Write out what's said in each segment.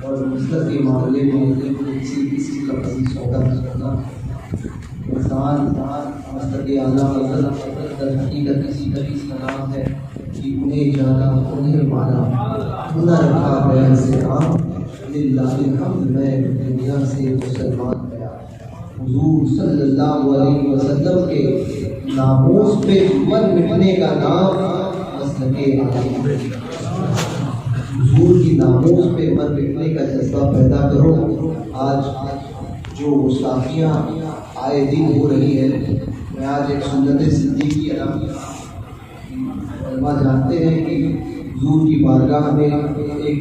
اور مسلط کے معاملے میں کسی کا سودا انسان مسلط اعلیٰ در حقیقت کسی کا نام ہے کہ انہیں جانا انہیں مانا نہ رکھا ہے سے کام للہ الحمد میں دنیا سے مسلمان گیا. حضور صلی اللہ علیہ وسلم کے ناموس پہ من مٹنے کا نام مسلک اعلیٰ. حضور کی ناموس پہ من مٹنے کا جذبہ پیدا کرو. آج جو گستاخیاں آئے دن ہو رہی ہے، میں آج ایک سنت صدیقی علماء جانتے ہیں کہ حضور کی بارگاہ میں ایک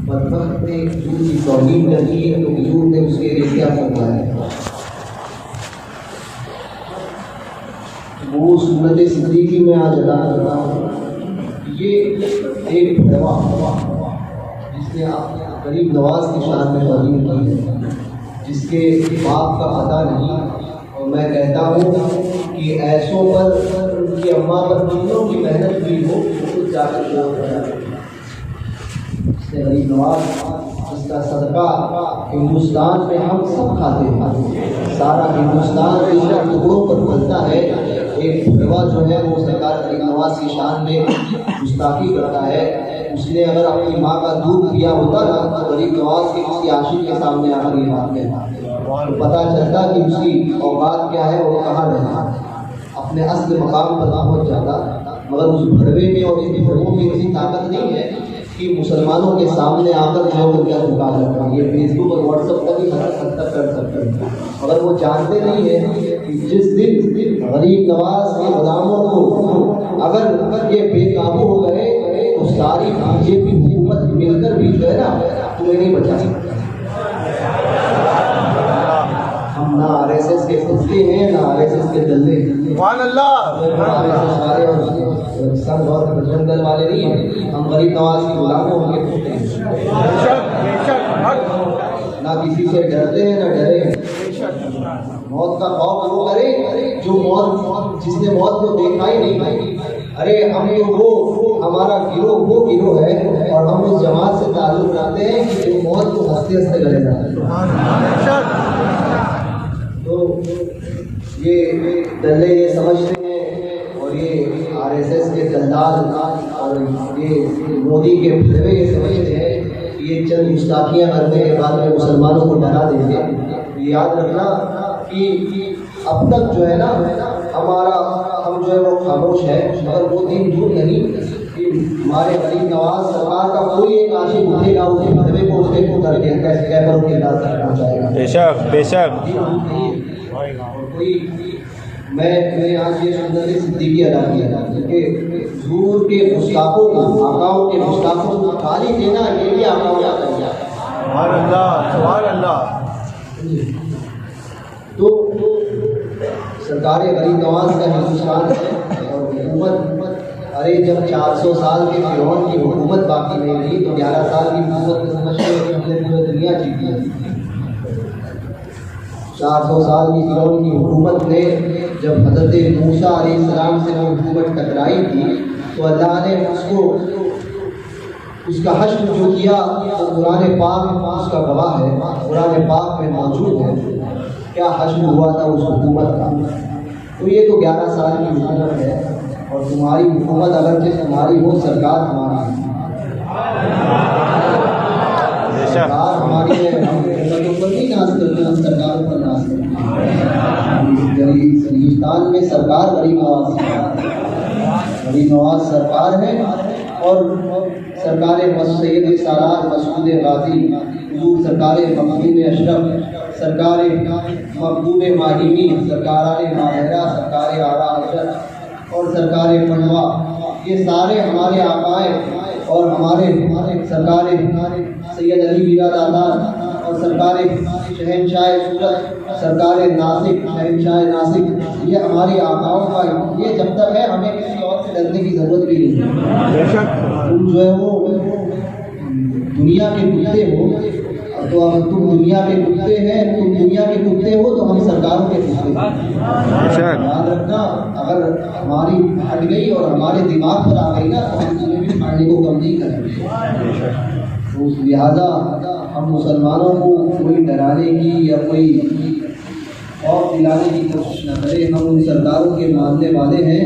بدبخت نے حضور کی توہین کی ہے تو حضور نے اس کے لیے کیا فرمایا ہے. وہ سنت صدیقی میں آج ادا کرتا ہوں. یہ ایک بھڑوا جس نے غریب نواز کی شان میں توہین کی ہے، جس کے باپ کا پتہ نہیں. اور میں کہتا ہوں کہ ایسوں پر ان کی اماں پر دنوں کی محنت بھی ہو تو جا کر اس نے غریب نواز جس کا صدقہ ہندوستان میں ہم سب کھاتے ہیں، سارا ہندوستان ان ٹکڑوں پر پلتا ہے. ایک بھڑوا جو ہے وہ سرکار غریب نواز کی شان میں گستاخی کرتا ہے. اس نے اگر اپنی ماں کا دودھ پیا ہوتا نا تو غریب نواز کے کسی عاشق کے سامنے آ کر یہ بات کہتا تو پتہ چلتا کہ اس کی اوقات کیا ہے، وہ کہاں رہتا اپنے اصل مقام پر پہنچ جاتا. مگر اس بھڑوے میں اور اس بھڑووں میں اتنی طاقت نہیں ہے کہ مسلمانوں کے سامنے آ کر جو کیا جھکا جاتا ہے. یہ فیس بک اور واٹس ایپ پر بھی ہر حد تک کر سکتے ہیں، مگر وہ جانتے نہیں ہیں کہ جس دن غریب نواز کے غلاموں کو اگر یہ بے قابو ہو گئے تو ساری بی جے پی حکومت مل کر بھی جو ہے نا تمہیں نہیں بچا سکتی. ہم نہ آر ایس ایس کے کتے ہیں، نہ آر ایس ایس کے دلے ہیں. سبحان اللہ. سنگ اور بجرنگ دل والے نہیں ہیں. ہم غریب نواز کی غلاموں کے کتے ہیں. نہ کسی سے ڈرتے ہیں نہ ڈرے ہیں. موت کا خوف وہ کرے جو موت جس نے موت کو دیکھا ہی نہیں. ارے ہم تو وہ ہمارا گروہ وہ گروہ ہے اور ہم اس جماعت سے تعلق رکھتے ہیں کہ جو موت کو ہنستے ہنستے گلے جاتا ہے. تو یہ دلے یہ سمجھتے ہیں اور یہ آر ایس ایس کے دلال اور یہ مودی کے بھڑوے یہ سمجھتے ہیں کہ یہ چند گستاخیاں کرنے کے بعد میں مسلمانوں کو ڈرا دیں گے. یاد رکھنا کہ اب تک جو ہے نا ہم جو ہے وہ خاموش ہے، مگر وہ دن دور نہیں کہ ہمارے غریب نواز سرکار کا کوئی ایک عاشق اٹھے گا اس کے بھڑوے کو اس کے کر کے کیسے کہہ کر ان کے علاج تک پہنچائے گا. بے شک بے شک. میں آج یہ سنت صدیقی ادا کیا کیونکہ حضور کے گستاخوں کو آقاؤں کے گستاخوں کو گالی دینا یہ بھی آقاؤں کا کام ہے. سبحان اللہ سبحان اللہ. تو سرکار غریب نواز کا ہندوستان ہے اور حکومت، ارے جب 400 سال کے فرعون کی حکومت باقی نہیں رہی تو 11 سال کی حکومت میں سمجھتے ہیں کہ ہم نے پوری دنیا جیتی ہے. 400 سال کی فرعون کی حکومت نے جب حضرت موسیٰ علیہ السلام سے وہ حکومت ٹکرائی تھی تو اللہ نے اس کا حشر جو کیا تو قرآن پاک اس کا گواہ ہے، قرآن پاک میں موجود ہے کیا حشر ہوا تھا اس حکومت کا. تو یہ تو 11 سال کی حکومت ہے اور تمہاری حکومت اگر جس ہماری ہو سرکار ہماری ہے، سرکار ہماری ہے. ہم حکومتوں پر نہیں ناز کرتے، ہم سرکاروں پر ناز کرتے ہیں. ہندوستان میں سرکار غریب نواز سرکار ہے اور سرکار سید سالار مسعود غازی حضور سرکار مخدوم اشرف سرکار مخدوم ماہیمی سرکار ماہرہ سرکار اعلیٰ حضرت اور سرکار پنڈوا، یہ سارے ہمارے آقائے اور ہمارے سرکار سید علی میرا دادا اور سرکار شہنشاہ سورت سرکار ناسک شہنشاہ ناسک، یہ ہماری آقاؤں کا یہ جب تک ہے ہمیں کسی اور سے ڈرنے کی ضرورت بھی نہیں ہے. تم جو ہے وہ دنیا کے کتے ہو، تو اب تم دنیا کے کتے ہیں، تم دنیا کے کتے ہو تو ہم سرکاروں کے کتے ہیں۔ یاد رکھنا، اگر ہماری ہٹ گئی اور ہمارے دماغ پر آ گئی نا تو ہم تمہیں بھی پڑھنے کو کم نہیں کریں گے۔ تو اس لہٰذا ہم مسلمانوں کو کوئی ڈرانے کی یا کوئی خوف دلانے کی کوشش نہ کریں۔ ہم ان سرکاروں کے ماننے والے ہیں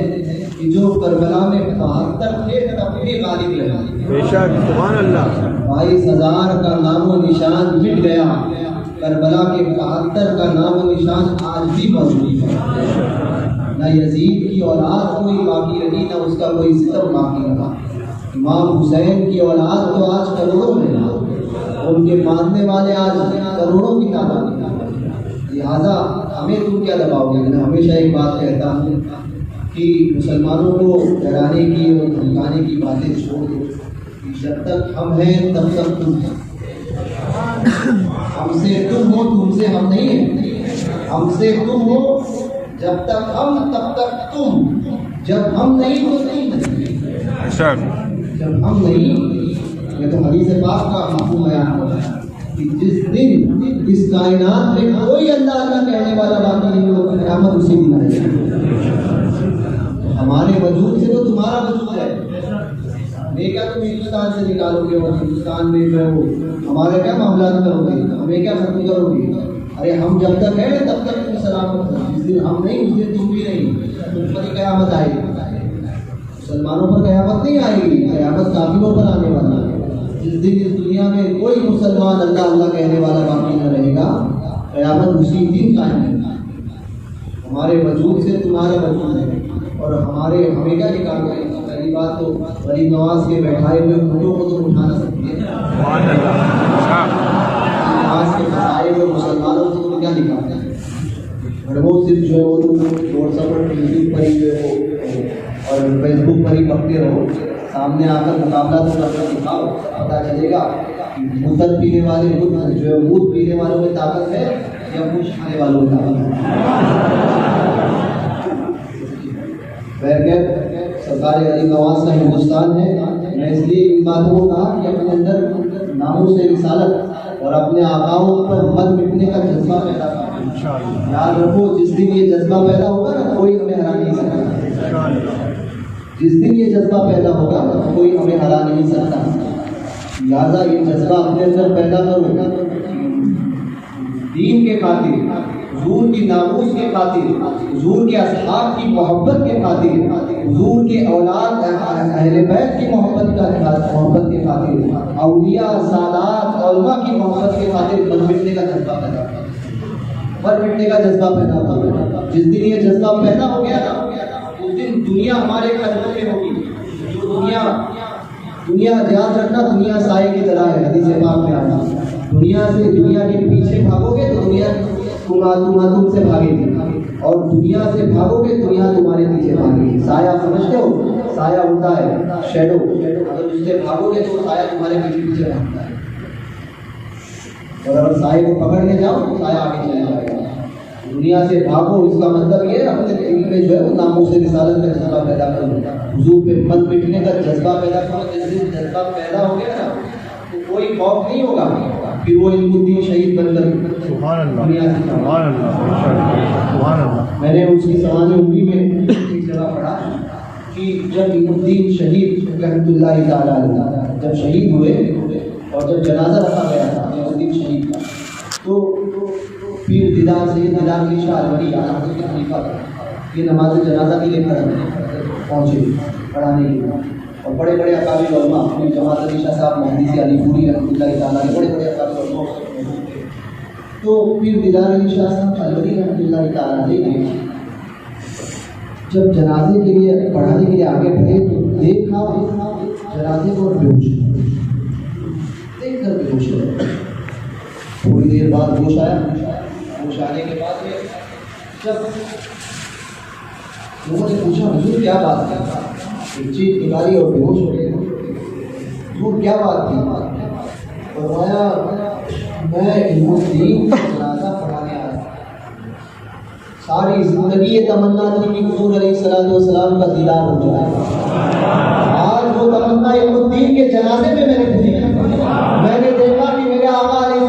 کہ جو کربلا میں 72 تھے تب بھی غالب رہے۔ بے شک، سبحان اللہ۔ 22,000 کا نام و نشان مٹ گیا، کربلا کے 72 کا نام و نشان آج بھی موجود ہے۔ نہ یزید کی اولاد کوئی باقی رہی، نہ اس کا کوئی ستم باقی رہا۔ امام حسین کی اولاد تو آج کروڑوں میں ہے، ان کے ماننے والے آج کروڑوں کی تعداد میں۔ لہٰذا ہمیں تم کیا دباؤ گے؟ میں ہمیشہ ایک بات کہتا ہوں کہ مسلمانوں کو ڈرانے کی اور دھمکانے کی باتیں چھوڑ دو۔ جب تک ہم ہیں تب تک تم ہیں، ہم سے تم ہو تم سے ہم نہیں ہیں، ہم سے تم ہو جب تک ہم تب تک تم، جب ہم نہیں تو تم نہیں۔ جب ہم نہیں، یہ تو حدیث پاک کا مفہوم بیان ہوتا ہے کہ جس دن اس کائنات میں کوئی اللہ اللہ کہنے والا باقی نہیں ہوگا، قیامت اسی دن آئے گی۔ ہمارے وجود سے تو تمہارا وجود ہے، ہمیں کیا تم ہندوستان سے نکالو گے اور ہندوستان میں جو ہمارے کیا معاملات کرو گے، ہمیں کیا ختم کرو گے؟ ارے ہم جب تک ہیں تب تک تم سلامت ہو، جس دن ہم نہیں اس دن تم بھی نہیں، تم پر ہی قیامت آئے گی۔ مسلمانوں پر قیامت نہیں آئے گی، قیامت کافروں پر آنے والا ہے۔ جس دن اس دنیا میں کوئی مسلمان اللہ اللہ کہنے والا باقی نہ رہے گا، قیامت اسی دن قائم ہے۔ ہمارے وجود سے تمہارا وجود ہے، اور ہمیں کیا نکال رہے ہیں؟ پہلی بات تو غریب نواز کے بیٹھائے ہوئے مجھوں کو تو اٹھا نہ سکتی ہے، نواز کے بٹھائے ہوئے مسلمانوں کو تم کیا نکالتے ہیں؟ وہ صرف جو ہے وہ تم واٹس ایپ پر یوٹیوب پر ہی جو ہے اور فیس بک پر ہی پکتے رہو، سامنے آ کر مقابلہ تو کر کر دکھاؤ، پتہ چلے گا مدت پینے والے جو ہے دودھ پینے والوں میں طاقت ہے یا کچھ کھانے والوں میں طاقت ہے۔ سرکار غریب نواز کا ہندوستان ہے۔ میں اس لیے ان باتوں کو کہا کہ اپنے اندر ناموس رسالت اور اپنے آقاؤں پر مت مٹنے کا جذبہ پیدا کریں۔ یاد رکھو، جس دن یہ جذبہ پیدا ہوگا نا کوئی ہمیں ہرا نہیں سکتا۔ جس دن یہ جذبہ پیدا ہوگا کوئی ہمیں ہرا نہیں سکتا۔ لہٰذا یہ جذبہ اپنے اندر پیدا کرو، دین کے خاطر، حضور کی ناموس کے خاطر، حضور کے اصحاب کی محبت کے خاطر، حضور کے اولاد اہل بیت کی محبت کے خاطر، اولیاء سادات علماء کی محبت کے خاطر مر مٹنے کا جذبہ پیدا کرو، مر مٹنے کا جذبہ پیدا کرو۔ جس دن یہ جذبہ پیدا ہو گیا نا اس دن دنیا ہمارے قدموں میں ہوگی۔ جو دنیا یاد رکھنا، دنیا سائے کی طرح ہے، حدیث پاک میں آتا ہے۔ دنیا کے پیچھے بھاگو گے تو دنیا تم سے بھاگے گی، اور دنیا سے بھاگو گے دنیا تمہارے پیچھے بھاگے گی۔ سایہ سمجھتے ہو؟ سایہ ہوتا ہے شیڈو، اگر اس سے بھاگو گے تو سایہ تمہارے پیچھے بھاگتا ہے، اور اگر سایہ کو پکڑنے جاؤ تو سایہ آگے چلا جائے گا۔ دنیا سے بھاگو، اس کا مطلب یہ اپنے دل میں جو ہے وہ ناموس رسالت کا جذبہ پیدا کرو، حضور پہ مت مٹنے کا جذبہ پیدا کرو۔ جس دن جذبہ پیدا ہو گیا نا تو کوئی خوف نہیں ہوگا، پھر وہ علم الدین شہید بن کر دنیا سے میں نے اس کی سوانح عمری میں ایک جگہ پڑھا کہ جب علم الدین شہید رحمۃ اللہ تعالیٰ علیہ جب شہید ہوئے اور جب جنازہ رکھا گیا تھا علم الدین شہید کا، تو پھر دیدار علی شاہ الولی اعظم کے خلیفہ یہ نماز جنازہ کے لیے پہنچے پڑھانے کے لیے، اور بڑے بڑے اکابر علماء اپنی جماعت علی شاہ صاحب محدث علی پوری رحمۃ اللہ تعالیٰ علیہ بڑے بڑے اکابر علماء، تو پھر دیدار علی شاہ صاحب الولی رحمۃ اللہ تعالیٰ علیہ نے جب جنازے کے لیے پڑھانے کے لیے آگے بڑھے تو دیکھا جنازے کو بے ہوش دیکھ کر بے ہوش ہو، تھوڑی دیر بعد ہوش آیا، ہوش آنے کے بعد میں جب لوگوں نے پوچھا حضور کیا بات ہے، ایک چیز نکالی اور بے ہوش ہو گئے، حضور کیا بات تھی؟ فرمایا میں علم الدین کا جنازہ پڑھانے آیا، ساری زندگی یہ تمنا تھی کہ حضور علیہ السلام کا دیدار ہو جائے، آج وہ تمنا علم الدین کے جنازے میں میں نے پوری کی۔ میں نے دیکھا کہ میرے آقا علیہ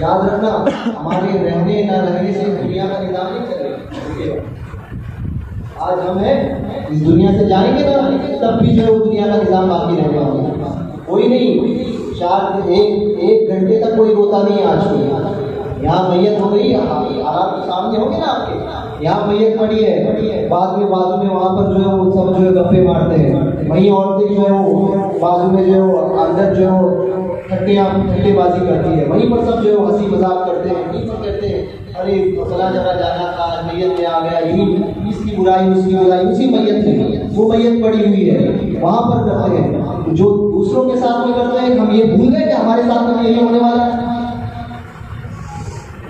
یاد رکھنا ہمارے رہنے نہ رہنے سے دنیا کا نظام نہیں چلے گا. آج ہم ہیں اس دنیا سے جائیں گے نا تب بھی جو ہے وہ دنیا کا نظام باقی رہنے والا ہے. کوئی نہیں شاید ایک گھنٹے تک کوئی روتا نہیں ہے. آج کوئی یہاں میت ہو گئی آپ کے سامنے ہوگی نا آپ کے یہاں میت پڑی ہے بعد میں بازو میں وہاں پر جو ہے وہ سب جو ہے گپے مارتے ہیں. وہیں عورتیں جو ہے وہ بازو میں جو ہے وہ اندر جو ہے وہ ٹھٹے بازی کرتی ہے. وہیں پر سب جو ہے ہنسی مذاق کرتے ہیں. وہیں پر کہتے ہیں ارے فلاں جگہ جانا تھا میت میں آ گیا یہی اس کی برائی اس کی برائی اسی میت میں وہ میت پڑی ہوئی ہے وہاں پر کرتے ہیں. جو دوسروں کے ساتھ میں کرتے ہیں ہم یہ بھول گئے کہ ہمارے ساتھ میں یہی ہونے والا ہے.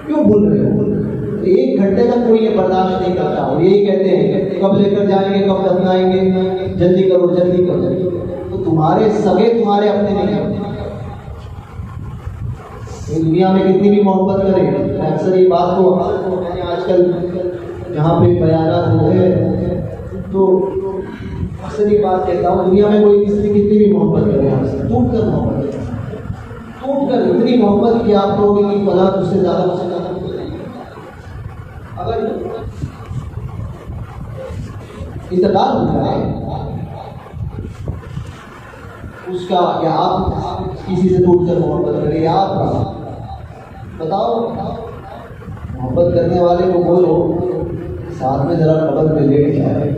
کیوں بھول رہے ہو؟ ایک گھنٹے تک کوئی یہ برداشت نہیں کرتا اور یہی کہتے ہیں کب لے کر جائیں گے کب دفنائیں گے جلدی کرو جلدی کرو. تو تمہارے سگے تمہارے اپنے نہیں ہیں. دنیا میں کتنی بھی محبت کرے میں اکثر یہ بات کو میں نے آج کل جہاں پہ بیانات ہوئے تو اکثر یہ بات کہتا ہوں دنیا میں کوئی کسی کتنی بھی محبت کرے ہم سے ٹوٹ کر محبت کرے ٹوٹ کر اتنی محبت کہ آپ کہو گے کہ فلاں اس سے زیادہ مجھ سے کرنا. اگر انتقال ہو جائے اس کا یا آپ کسی سے ٹوٹ کر محبت کریں یا آپ بتاؤ محبت کرنے والے کو بولو ساتھ میں ذرا قبر میں لیٹ جائے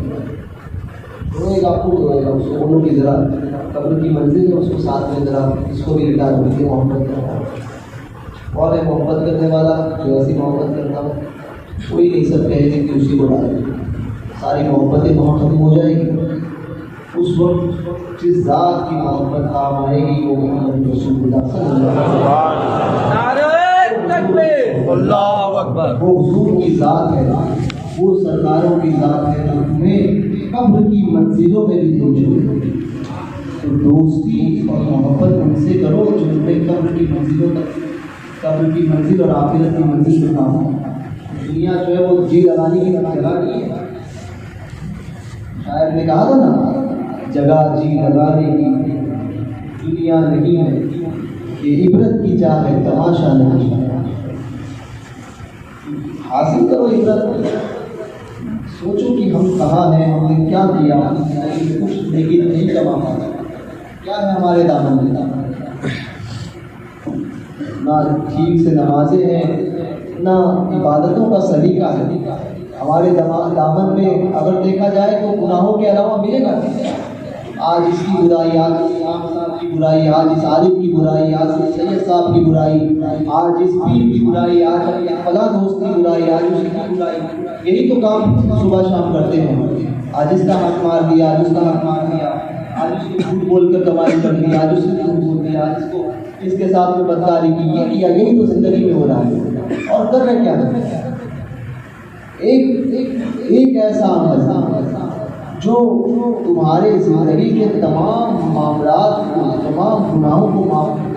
روئے گا خود روئے گا. اس کو بولو کہ ذرا قبر کی منزل ہے اس کو ساتھ میں ذرا اس کو بھی لٹا دو محبت کرنا. اور محبت کرنے والا جو ایسی محبت کرتا ہوں کوئی نہیں سب کہے گا کہ اسی کو ڈالے ساری محبتیں بہت ختم ہو جائے گی. اس وقت جس ذات کی محبت کام آئے گی وہ محمد رسول اللہ صلی اللہ علیہ وسلم. وہ حضور کی ذات ہے وہ سرکاروں کی ذات ہے جو تمہیں قبر کی منزلوں میں بھی پہنچے. تو دوستی اور محبت ان سے کرو جو تمہیں قبر کی منزلوں تک قبر کی منزل اور آخرت کی منزل میں کام ہو. دنیا جو ہے وہ جی لگانے کی جگہ نہیں ہے. شاعر نے کہا تھا نا جگہ جی لگانے کی دنیا نہیں ہے یہ عبرت کی چاہ ہے تماشا نہیں ہے. حاصل کرو عبرت سوچو کہ ہم کہاں ہیں ہم نے کیا کیا کچھ لیکن نہیں کما پایا کیا ہے ہمارے دامن میں نہ ٹھیک سے نمازیں ہیں نہ عبادتوں کا سلیقہ ہے. ہمارے دامن میں اگر دیکھا جائے تو گناہوں کے علاوہ ملے گا. آج اس کی برائی آج امام صاحب کی برائی آج اس عالم کی برائی آج سید صاحب کی برائی آج اس پیر کی برائی آج فلاں دوست کی برائی آج اس کی برائی. یہی تو کام صبح شام کرتے ہیں. آج اس کا حق مار دیا آج اس کا حق مار دیا آج اس کو جھوٹ بول کر کمائی کر دی آج اس نے جھوٹ بول دیا آج اس کو اس کے ساتھ میں بدکاری کی یہ کیا. یہی تو زندگی میں ہو رہا ہے. اور کر رہے کیا ایک ایسا عمل جو تمہارے زندگی کے تمام معاملات کو تمام گناہوں کو معاف کرے.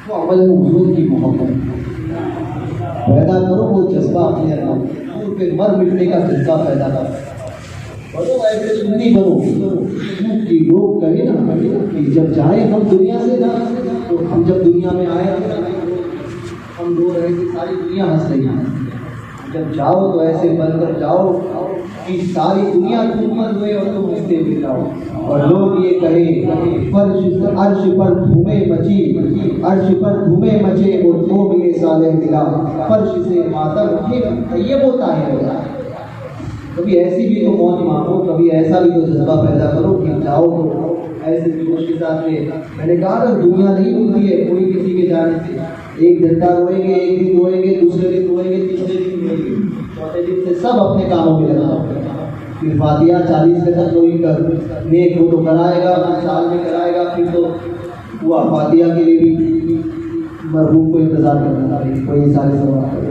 وہ عمل ہے حضور کی محبت. پیدا کرو وہ جذبہ اپنے حضور پہ مر مٹنے کا جذبہ پیدا کرو. بنو ایسے سنی بنو کہ لوگ کہیں نا کہ جب جائیں ہم دنیا سے نا تو ہم جب دنیا میں آئے ہم رو رہے کہ ساری دنیا ہنس رہی ہے. جب جاؤ تو ایسے بن کر جاؤ کہ ساری دنیا تم ہوئے اور تم اس میں جاؤ اور لوگ یہ کہیں عرش پر دھومیں مچی عرش پر دھومیں مچے اور تو بھی صالح دلا فرش سے ماتم اٹھے یہ ہوتا ہے. کبھی ایسی بھی تو موت مانگو کبھی ایسا بھی تو جذبہ پیدا کرو کہ جاؤ تو ایسے جوش کے ساتھ میں نے کہا تھا دنیا نہیں ملتی ہے کوئی کسی کے جانے سے. ایک گھنٹہ روئیں گے ایک دن روئیں گے دوسرے دن روئیں گے تیسرے دن روئیں گے چوتھے دن سے سب اپنے کاموں میں لگا. پھر فاتحہ 40 کے تک کوئی کر نیک ہو تو کرائے گا سال میں کرائے گا پھر تو ہوا فاتحہ کے لیے بھی مرحوم کو انتظار کرنا چاہیے کوئی سارے سوال کرے.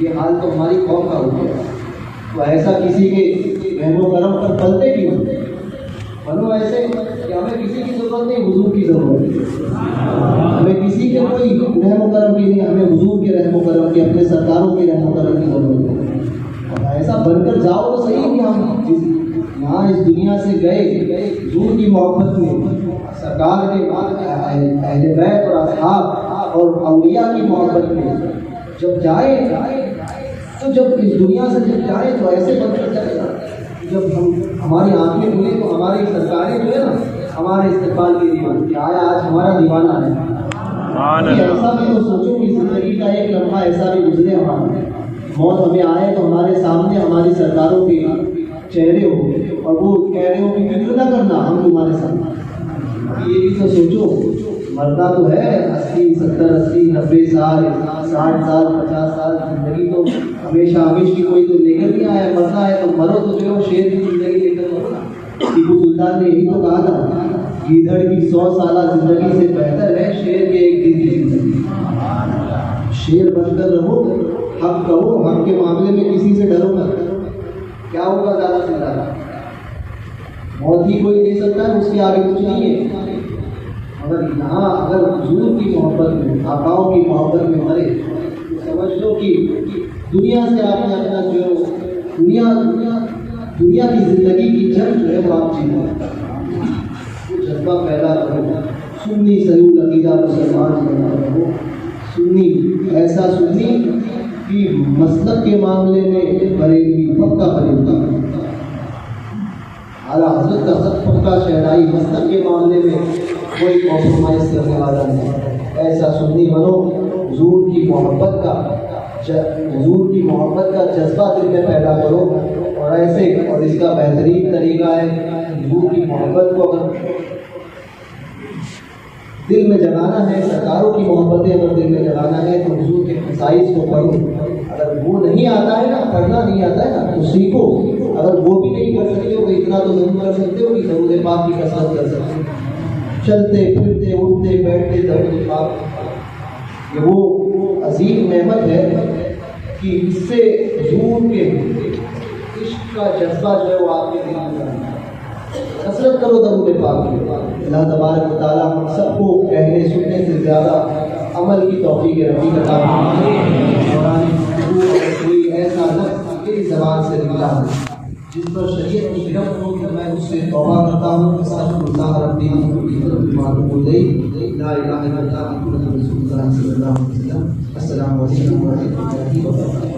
یہ حال تو ہماری قوم کا ہو گیا. تو ایسا کسی کے رحم و کرم پر پلتے کیوں بنو ایسے کہ ہمیں کسی کی ضرورت نہیں حضور کی ضرورت ہے. ہمیں کسی کے کوئی رحم و کرم کی نہیں ہمیں حضور کے رحم و کرم کی اپنے سرکاروں کے رحم و کرم کی ضرورت ہے. اور ایسا بن کر جاؤ تو صحیح کہ ہم یہاں اس دنیا سے گئے حضور کی محبت میں سرکار کے اہل بیت اور اصحاب اور اولیاء کی محبت میں جب جائے تو جب اس دنیا سے جب جائے تو ایسے بن کر جائے نا، جب ہماری آنکھیں کھلے تو ہماری سرکاریں جو ہے نا ہمارے استقبال کے لیے کہ آیا آج ہمارا دیوانہ ہے. ایسا بھی تو سوچو کہ زندگی کا ایک لمحہ ایسا بھی گزرے ہمارا، موت ہمیں آئے تو ہمارے سامنے ہماری سرکاروں کے چہرے ہو اور وہ کہہ رہے ہو کہ فکر نہ کرنا ہم تمہارے سامنے. یہ بھی تو سوچو، مرنا تو ہے 80 70 80 90 سال 60 سال 50 سال، زندگی تو ہمیشہ ہمیشہ کوئی تو لے کر نہیں آیا. مرنا ہے تو مرو تو جو شیر کی زندگی لے کر مرو نا. ٹیپو سلطان نے یہی تو کہا تھا، گیدڑ کی 100 سالہ زندگی سے بہتر ہے شیر کے ایک دن کی زندگی. شیر بن کر رہو، حق کہو، حق کے معاملے میں کسی سے ڈرو نہ. کیا ہوگا زیادہ سے زیادہ؟ موت ہی کوئی دے سکتا ہے، اس کے آگے کچھ نہیں ہے. مگر یہاں اگر حضور کی محبت میں، آقاؤں کی محبت میں مرے تو سمجھ لو کہ دنیا سے آپ نے اپنا جو دنیا کی زندگی کی جنگ جو ہے وہ آپ جیت گئے. وہ جذبہ پیدا کرو، سنی سلول عقیدہ مسلمان بنا رہو. سنی ایسا سنی کہ مسلک کے معاملے میں بریلوی پکا بریلوی، اعلیٰ حضرت کا سب پکا شہنائی، مسلک کے معاملے میں کوئی کمپرومائز کرنے والا نہیں. ایسا سنی بنو، حضور کی محبت کا جذبہ دل میں پیدا کرو. اور ایسے، اور اس کا بہترین طریقہ ہے حضور کی محبت کو اگر دل میں جگانا ہے، سرکاروں کی محبتیں اگر دل میں جگانا ہے تو حضور کے خصائص کو پڑھو. اگر وہ نہیں آتا ہے نا، پڑھنا نہیں آتا ہے نا تو سیکھو. اگر وہ بھی نہیں کر سکتے ہو تو اتنا تو ضرور کر سکتے ہو کہ درود پاک کی کثرت کر سکتے ہو. چلتے پھرتے اٹھتے بیٹھتے درود پاک، یہ وہ عظیم نعمت ہے کہ اس سے حضور کے عشق کا جذبہ جو ہے وہ آپ کے دل میں ہے. کثرت کرو درود پاک کی. اللہ تبارک و تعالیٰ ہم سب کو کہنے سننے سے زیادہ عمل کی توفیق رفیق عطا فرمائے. کوئی ایسا لفظ میری زبان سے نکلا ہے جس پر شریعت کی گرفت ہو تو میں اس سے توبہ کرتا ہوں. استغفر اللہ ربی معلوم لا الہ الا اللہ محمد رسول اللہ صلی اللہ علیہ وسلم. السلام علیکم ورحمۃ اللہ وبرکاتہ.